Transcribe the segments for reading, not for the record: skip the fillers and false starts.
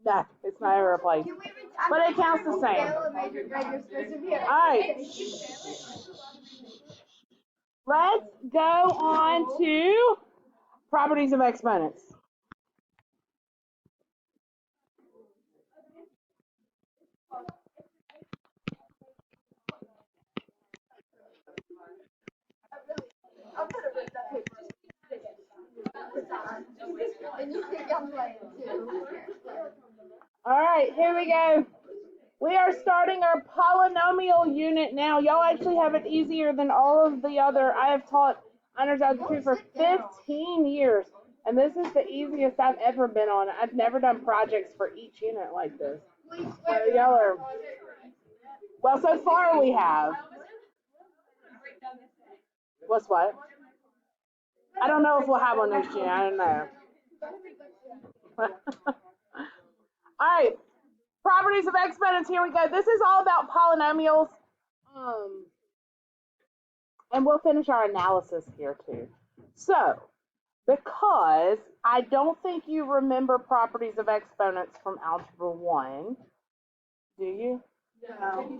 No, it's not ever replaced. But it counts the same. All right. Let's go on to properties of exponents. All right, here we go. We are starting our polynomial unit now. Y'all actually have it easier than all of the other. I have taught undergrad for 15 years, and this is the easiest I've ever been on. I've never done projects for each unit like this. So y'all are, well, so far we have. What's what? I don't know if we'll have one next year. I don't know. All right. Properties of exponents, here we go. This is all about polynomials. And we'll finish our analysis here too. So, because I don't think you remember properties of exponents from Algebra 1, do you? No.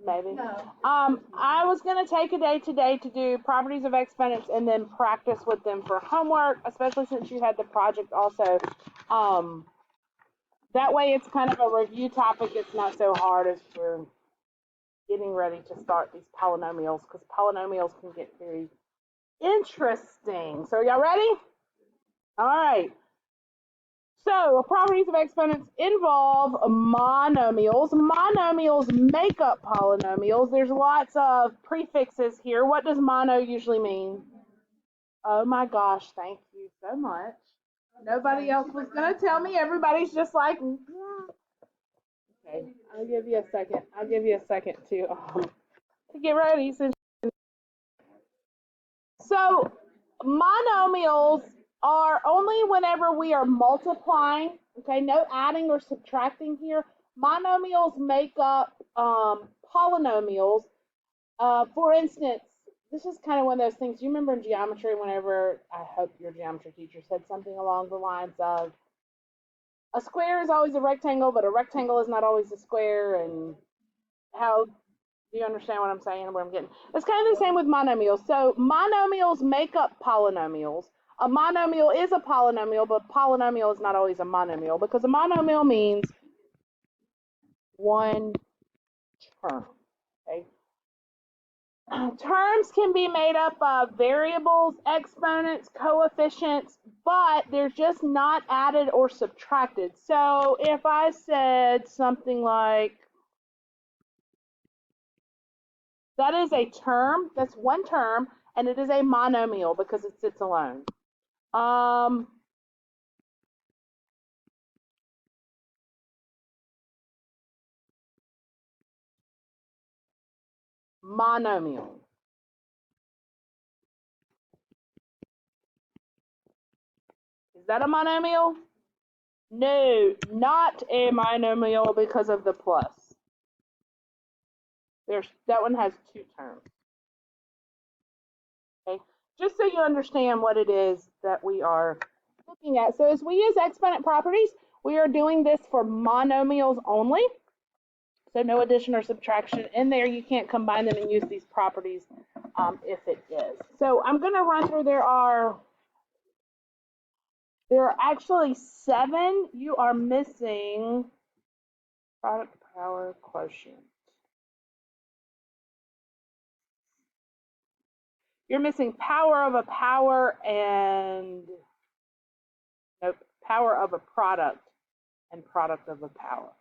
Maybe. No. I was going to take a day today to do properties of exponents and then practice with them for homework, especially since you had the project also. That way it's kind of a review topic. It's not so hard as we're getting ready to start these polynomials, because polynomials can get very interesting. So y'all ready? All right. So properties of exponents involve monomials. Monomials make up polynomials. There's lots of prefixes here. What does mono usually mean? Oh my gosh, thank you so much. Nobody else was going to tell me. Everybody's just like, okay, I'll give you a second. I'll give you a second to get ready. So monomials are only whenever we are multiplying, okay, no adding or subtracting here. Monomials make up polynomials. For instance, this is kind of one of those things, you remember in geometry whenever, I hope your geometry teacher said something along the lines of, a square is always a rectangle, but a rectangle is not always a square, and how, do you understand what I'm saying, where I'm getting? It's kind of the same with monomials. So monomials make up polynomials. A monomial is a polynomial, but polynomial is not always a monomial, because a monomial means one term. Okay? Terms can be made up of variables, exponents, coefficients, but they're just not added or subtracted. So if I said something like, that is a term, that's one term, and it is a monomial because it sits alone. Monomial. Is that a monomial? No, not a monomial because of the plus. That one has two terms. Okay, just so you understand what it is that we are looking at. So as we use exponent properties, we are doing this for monomials only. So no addition or subtraction in there. You can't combine them and use these properties if it is. So I'm going to run through. There are actually 7. You are missing product power quotient. You're missing power of a power and nope, power of a product and product of a power.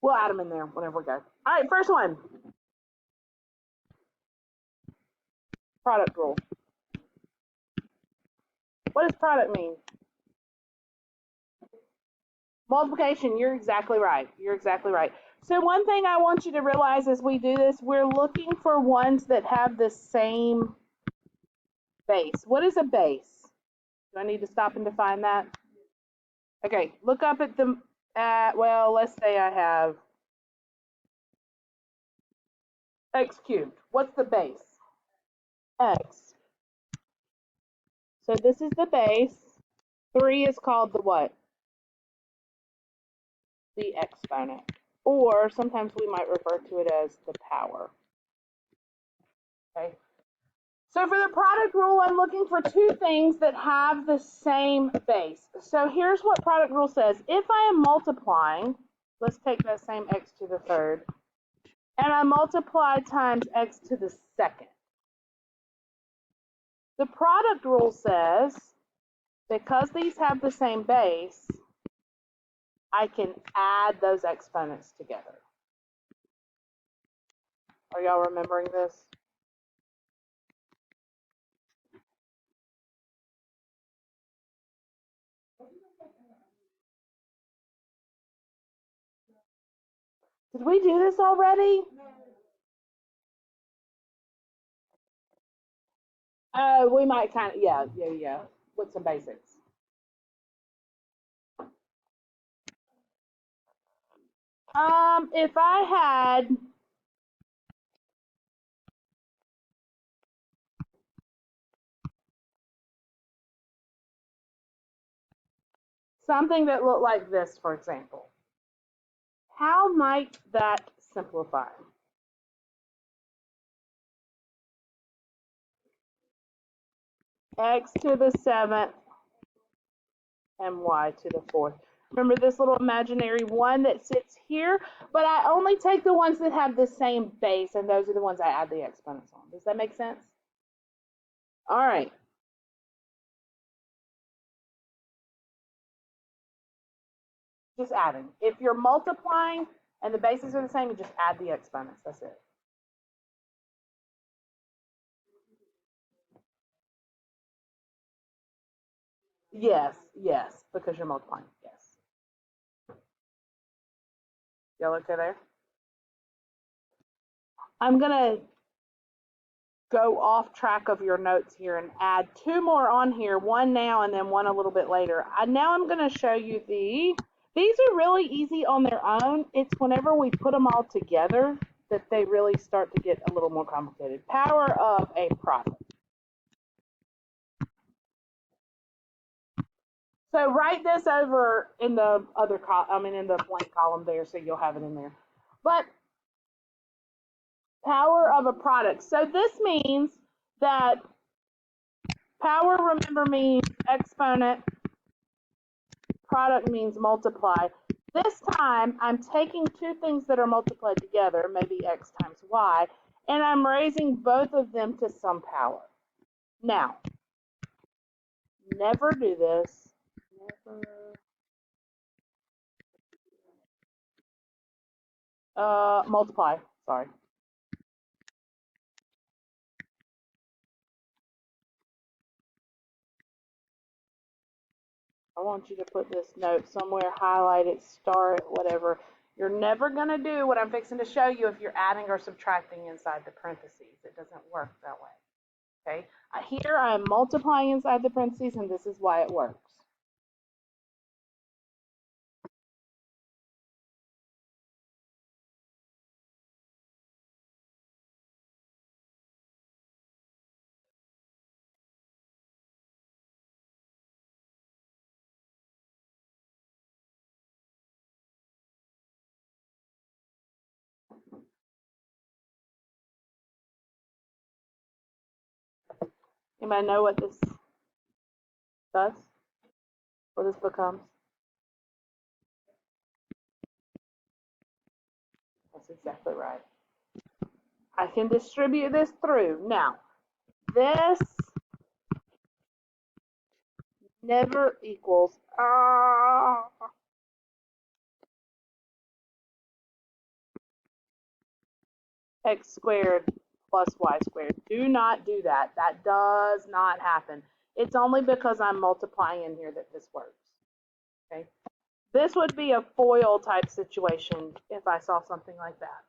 We'll add them in there whenever we go. All right, first one. Product rule. What does product mean? Multiplication. You're exactly right. You're exactly right. So one thing I want you to realize as we do this, we're looking for ones that have the same base. What is a base? Do I need to stop and define that? Okay, look up at the, well, let's say I have x cubed. What's the base? X. So this is the base. 3 is called the what? the exponent. Or sometimes we might refer to it as the power. Okay. So for the product rule, I'm looking for two things that have the same base. So here's what product rule says. If I am multiplying, let's take that same x to the third, and I multiply times x to the second. The product rule says, because these have the same base, I can add those exponents together. Are y'all remembering this? Did we do this already? We might kind of, yeah, with some basics. If I had something that looked like this, for example, how might that simplify? X to the seventh and y to the fourth. Remember this little imaginary one that sits here? But I only take the ones that have the same base, and those are the ones I add the exponents on. Does that make sense? All right. Just adding. If you're multiplying and the bases are the same, you just add the exponents. That's it. Yes, because you're multiplying. Yes. Y'all okay there? I'm going to go off track of your notes here and add two more on here, one now and then one a little bit later. Now I'm going to show you these are really easy on their own. It's whenever we put them all together that they really start to get a little more complicated. Power of a product. So write this over in the other in the blank column there, so you'll have it in there. But power of a product. So this means that power, remember, means exponent. Product means multiply. This time, I'm taking two things that are multiplied together, maybe x times y, and I'm raising both of them to some power. Now, never do this. Multiply, sorry. I want you to put this note somewhere, highlight it, star it, whatever. You're never going to do what I'm fixing to show you if you're adding or subtracting inside the parentheses. It doesn't work that way. Okay? Here I'm multiplying inside the parentheses, and this is why it works. Anybody know what this does? What this becomes? That's exactly right. I can distribute this through. Now, this never equals x squared plus y squared. Do not do that. That does not happen. It's only because I'm multiplying in here that this works. Okay. This would be a FOIL type situation if I saw something like that.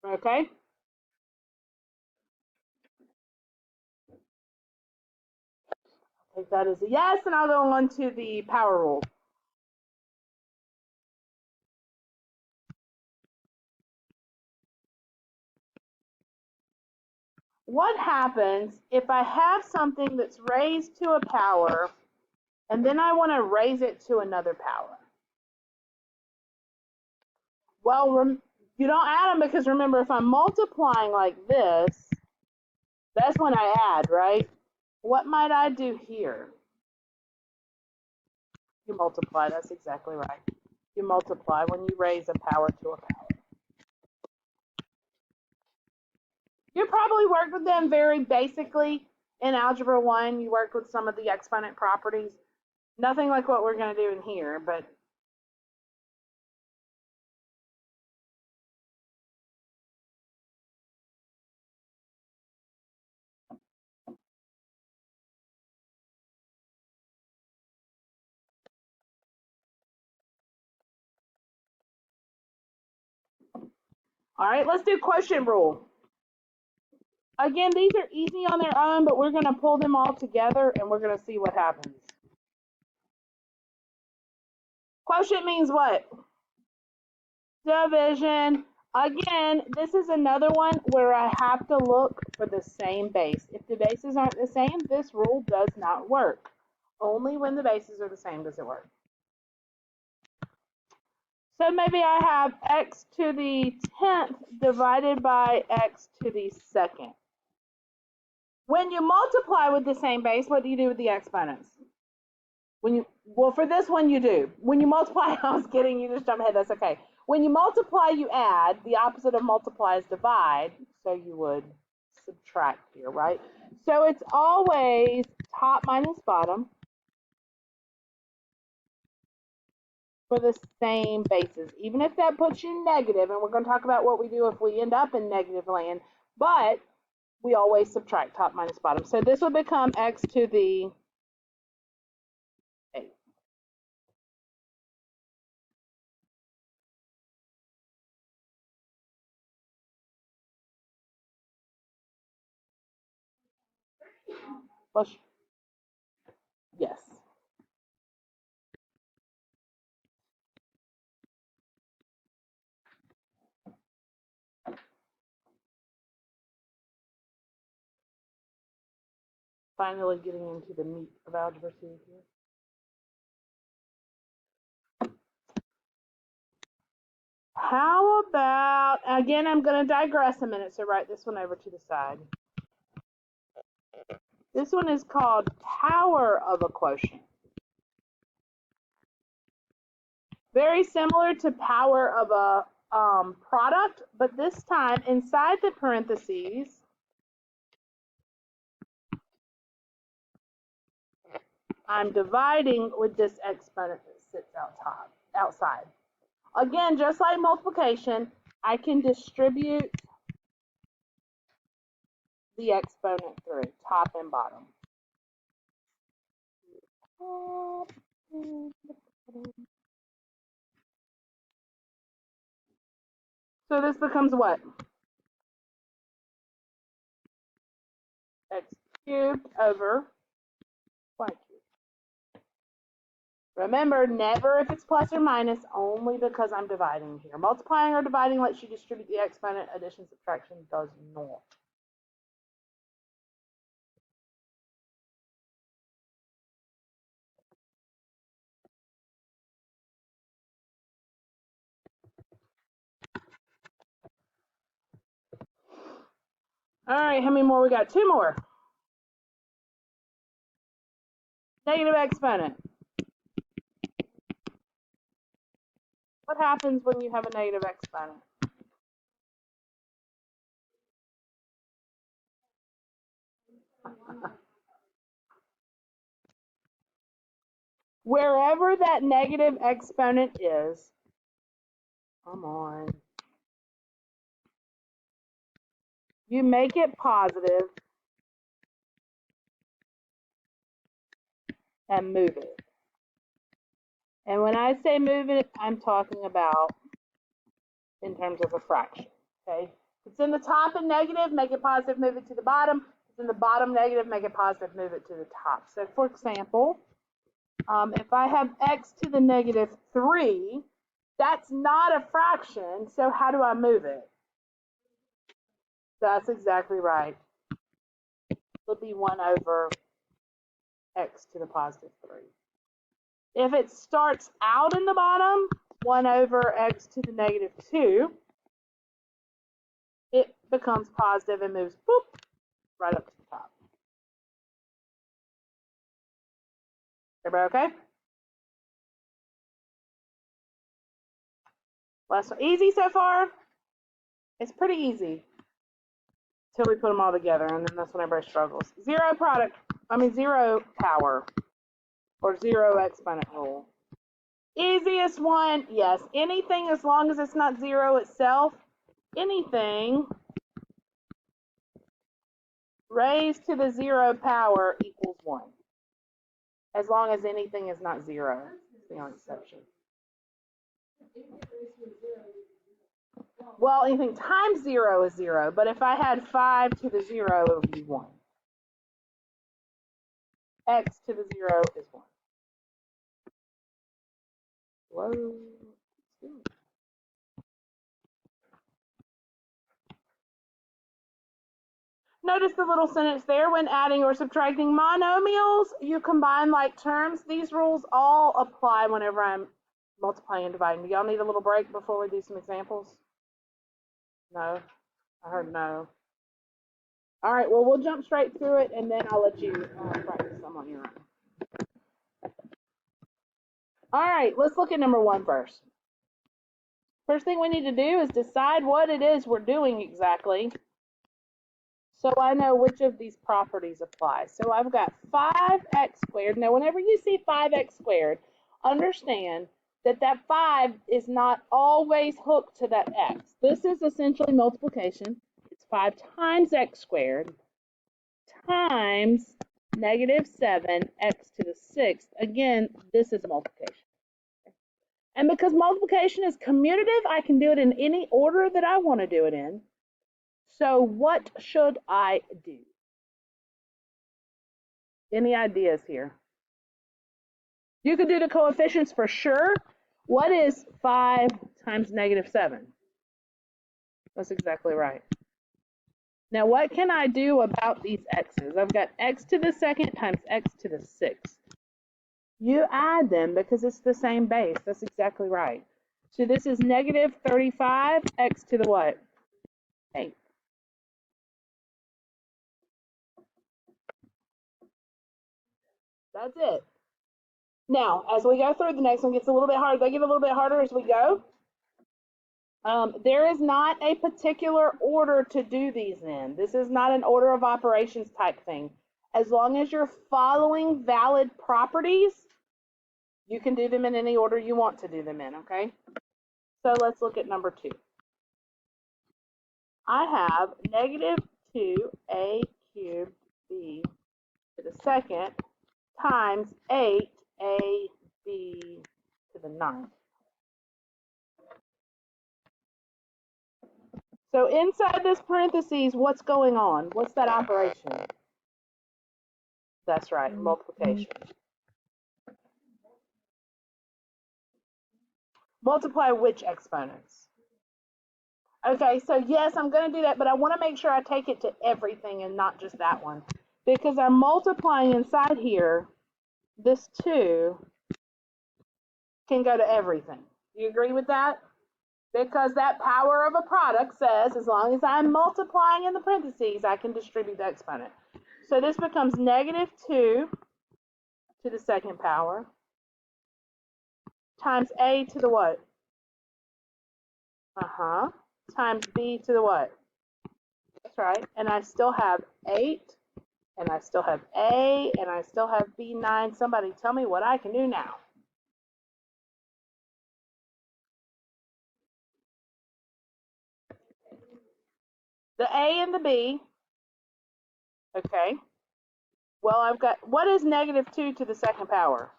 Okay? Take that as a yes, and I'll go on to the power rule. What happens if I have something that's raised to a power and then I want to raise it to another power? Well, you don't add them because remember, if I'm multiplying like this, that's when I add, right? What might I do here? You multiply, that's exactly right. You multiply when you raise a power to a power. You probably worked with them very basically in Algebra 1. You worked with some of the exponent properties. Nothing like what we're going to do in here, but all right, let's do quotient rule. Again, these are easy on their own, but we're going to pull them all together and we're going to see what happens. Quotient means what? Division. Again, this is another one where I have to look for the same base. If the bases aren't the same, this rule does not work. Only when the bases are the same does it work. So maybe I have x to the 10th divided by x to the 2nd. When you multiply with the same base, what do you do with the exponents? Well, for this one you do. When you multiply, I was kidding, you just jump ahead, that's okay. When you multiply, you add. The opposite of multiply is divide, so you would subtract here, right? So it's always top minus bottom for the same bases, even if that puts you negative, and we're going to talk about what we do if we end up in negative land, but we always subtract top minus bottom. So this would become x to the 8. Yes. Finally getting into the meat of algebra 2 here. How about, again, I'm going to digress a minute, so write this one over to the side. This one is called power of a quotient. Very similar to power of a product, but this time inside the parentheses, I'm dividing with this exponent that sits outside. Again, just like multiplication, I can distribute the exponent through top and bottom. So this becomes what? X cubed over y cubed. Remember, never if it's plus or minus, only because I'm dividing here. Multiplying or dividing lets you distribute the exponent. Addition, subtraction does not. All right, how many more we got? 2 more. Negative exponent. What happens when you have a negative exponent? Wherever that negative exponent is, come on, you make it positive and move it. And when I say move it, I'm talking about in terms of a fraction, okay? If it's in the top and negative, make it positive, move it to the bottom. If it's in the bottom negative, make it positive, move it to the top. So for example, if I have x to the negative 3, that's not a fraction, so how do I move it? That's exactly right. It'll be 1 over x to the positive 3. If it starts out in the bottom, 1 over x to the negative 2, it becomes positive and moves, boop, right up to the top. Everybody okay? Last one. Easy so far? It's pretty easy until we put them all together, and then that's when everybody struggles. Zero power, or zero exponent rule. Easiest one, yes. Anything as long as it's not zero itself, anything raised to the 0 power equals 1. As long as anything is not 0. It's the only exception. Well, anything times 0 is 0, but if I had 5 to the 0, it would be 1. X to the 0 is 1. Whoa. Notice the little sentence there. When adding or subtracting monomials, you combine like terms. These rules all apply whenever I'm multiplying and dividing. Do y'all need a little break before we do some examples? No? I heard no. All right, well, we'll jump straight through it, and then I'll let you practice some on your own. All right, let's look at number 1 first. First thing we need to do is decide what it is we're doing exactly, so I know which of these properties apply. So I've got 5x squared. Now, whenever you see 5x squared, understand that that 5 is not always hooked to that x. This is essentially multiplication. It's 5 times x squared times negative 7 x to the 6th. Again, this is multiplication. And because multiplication is commutative, I can do it in any order that I want to do it in. So what should I do? Any ideas here? You could do the coefficients for sure. What is 5 times negative 7? That's exactly right. Now, what can I do about these x's? I've got x to the 2nd times x to the 6th. You add them because it's the same base. That's exactly right. So this is negative 35 x to the what? 8. That's it. Now, as we go through, the next one gets a little bit harder. They get a little bit harder as we go. There is not a particular order to do these in. This is not an order of operations type thing. As long as you're following valid properties, you can do them in any order you want to do them in, okay? So let's look at number 2. I have negative 2a cubed b to the 2nd times 8ab to the 9th. So inside this parentheses, what's going on? What's that operation? That's right, multiplication. Multiply which exponents? Okay, so yes, I'm going to do that, but I want to make sure I take it to everything and not just that one. Because I'm multiplying inside here, this 2 can go to everything. Do you agree with that? Because that power of a product says as long as I'm multiplying in the parentheses, I can distribute the exponent. So this becomes negative 2 to the 2nd power times a to the what? Times b to the what? That's right. And I still have 8, and I still have a, and I still have b9. Somebody tell me what I can do now. The a and the b. Okay. Well, I've got, what is negative 2 to the 2nd power?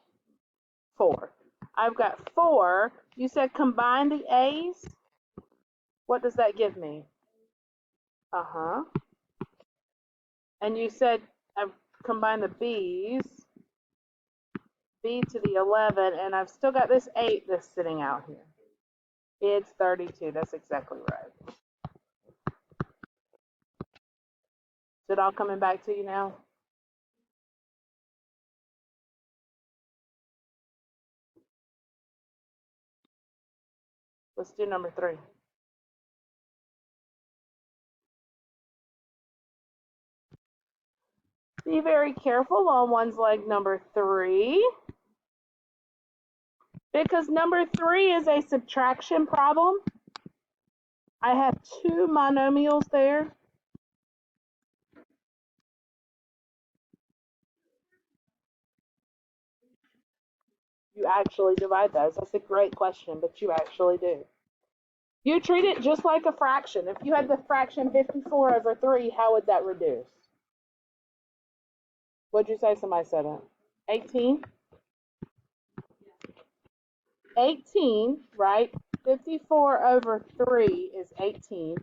4. I've got 4. You said combine the a's. What does that give me? And you said I've combined the b's. B to the 11, and I've still got this 8 that's sitting out here. It's 32. That's exactly right. Is it all coming back to you now? Let's do number 3. Be very careful on ones like number 3, because number 3 is a subtraction problem. I have 2 monomials there. You actually divide those. That's a great question, but you actually do. You treat it just like a fraction. If you had the fraction 54 over 3, how would that reduce? What'd you say somebody said it? 18? 18, right? 54 over 3 is 18.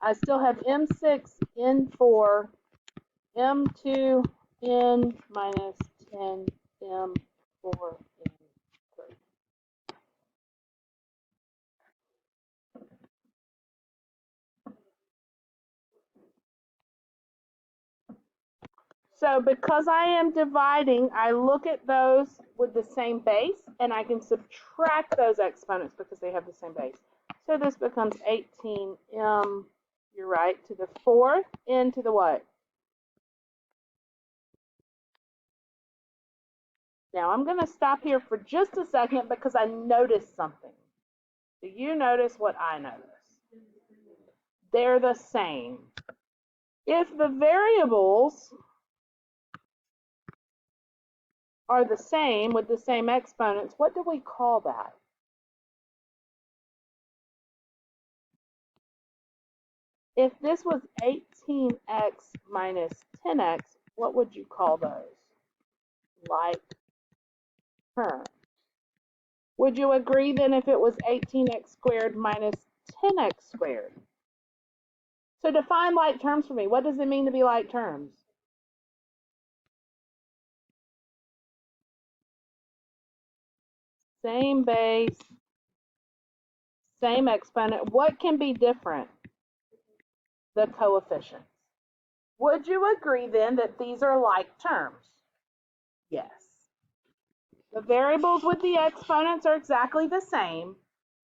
I still have M6, N4, M2, N minus 10, M4, N3. So because I am dividing, I look at those with the same base, and I can subtract those exponents because they have the same base. So this becomes 18m, you're right, to the 4th, n to the what? Now I'm going to stop here for just a second because I noticed something. Do you notice what I notice? They're the same. If the variables are the same with the same exponents, what do we call that? If this was 18x minus 10x, what would you call those? Like terms. Would you agree then if it was 18x squared minus 10x squared? So define like terms for me. What does it mean to be like terms? Same base, same exponent. What can be different? The coefficients. Would you agree then that these are like terms? Yes. The variables with the exponents are exactly the same.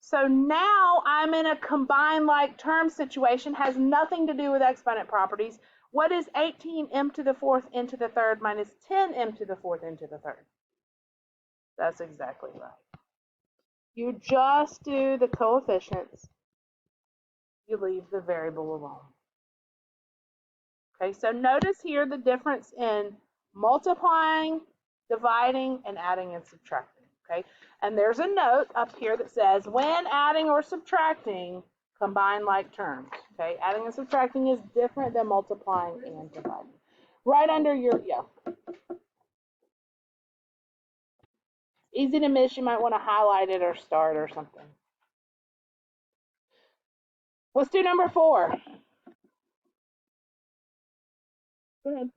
So now I'm in a combined like term situation, has nothing to do with exponent properties. What is 18m to the 4th n to the 3rd minus 10m to the 4th n to the 3rd? That's exactly right. You just do the coefficients. You leave the variable alone. Okay, so notice here the difference in multiplying, dividing, and adding and subtracting. Okay, and there's a note up here that says when adding or subtracting, combine like terms. Okay, adding and subtracting is different than multiplying and dividing. Right under your, easy to miss, you might want to highlight it or start or something. Let's do number 4. Go ahead.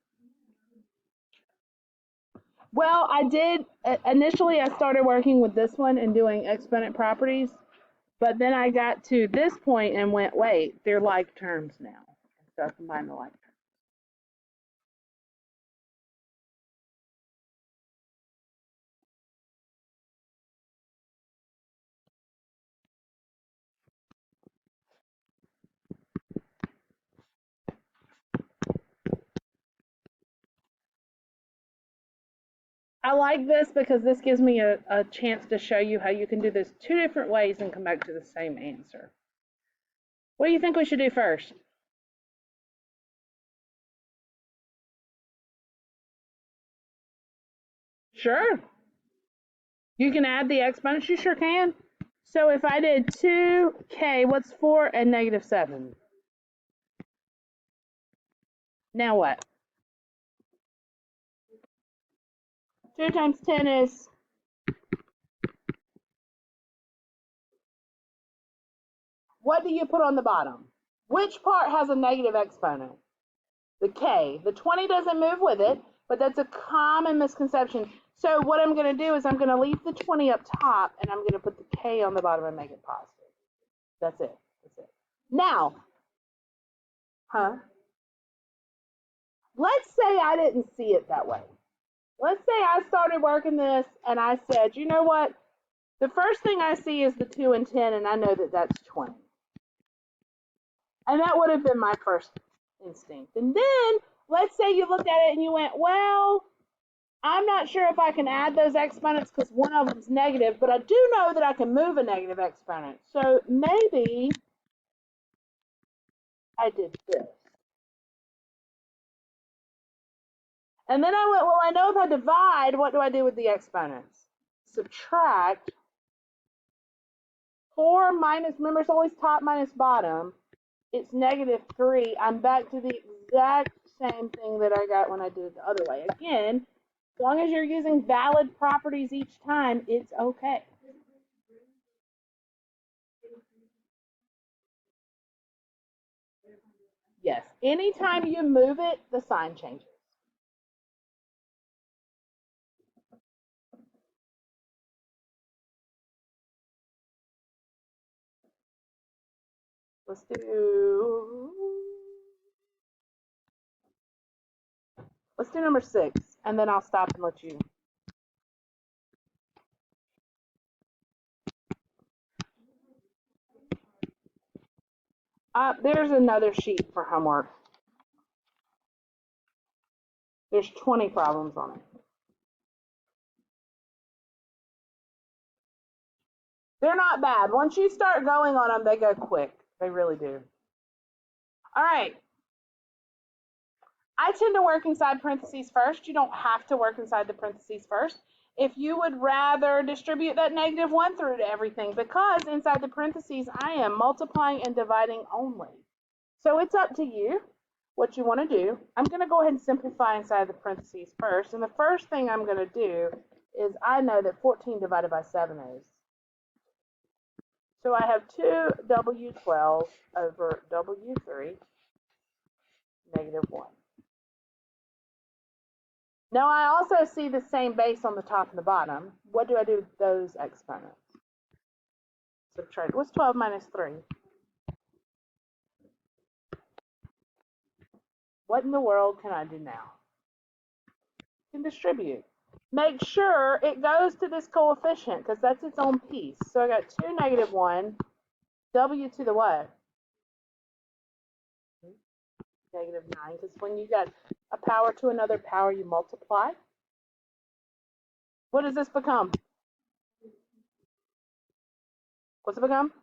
Well, I did, initially I started working with this one and doing exponent properties, but then I got to this point and went, wait, they're like terms now. So I combined the like terms. I like this because this gives me a chance to show you how you can do this 2 different ways and come back to the same answer. What do you think we should do first? Sure. You can add the exponents, you sure can. So if I did 2k, what's 4 and negative 7? Now what? 2 times 10 is, what do you put on the bottom? Which part has a negative exponent? The k. The 20 doesn't move with it, but that's a common misconception. So what I'm going to do is I'm going to leave the 20 up top, and I'm going to put the k on the bottom and make it positive. That's it. That's it. Now, let's say I didn't see it that way. Let's say I started working this, and I said, you know what? The first thing I see is the 2 and 10, and I know that that's 20. And that would have been my first instinct. And then, let's say you looked at it and you went, well, I'm not sure if I can add those exponents because one of them's negative, but I do know that I can move a negative exponent. So maybe I did this. And then I went, well, I know if I divide, what do I do with the exponents? Subtract 4 minus, remember it's always top minus bottom. It's -3. I'm back to the exact same thing that I got when I did it the other way. Again, as long as you're using valid properties each time, it's okay. Yes, anytime you move it, the sign changes. Let's do number 6, and then I'll stop and let you. There's another sheet for homework. There's 20 problems on it. They're not bad. Once you start going on them, they go quick. They really do. All right. I tend to work inside parentheses first. You don't have to work inside the parentheses first. If you would rather distribute that -1 through to everything, because inside the parentheses, I am multiplying and dividing only. So it's up to you what you want to do. I'm going to go ahead and simplify inside the parentheses first. And the first thing I'm going to do is I know that 14 divided by 7 is. So I have 2W12 over W3 -1. Now I also see the same base on the top and the bottom. What do I do with those exponents? Subtract. What's 12 minus 3? What in the world can I do now? I can distribute. Make sure it goes to this coefficient because that's its own piece. So I got 2 -1, W to the what? -9, because when you got a power to another power, you multiply. What does this become? What's it become?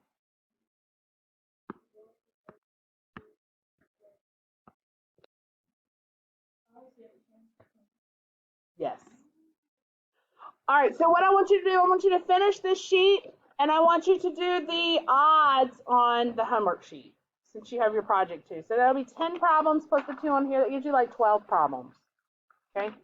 Yes. All right, so what I want you to do, I want you to finish this sheet, and I want you to do the odds on the homework sheet, since you have your project too. So that'll be 10 problems plus the 2 on here. That gives you like 12 problems, okay?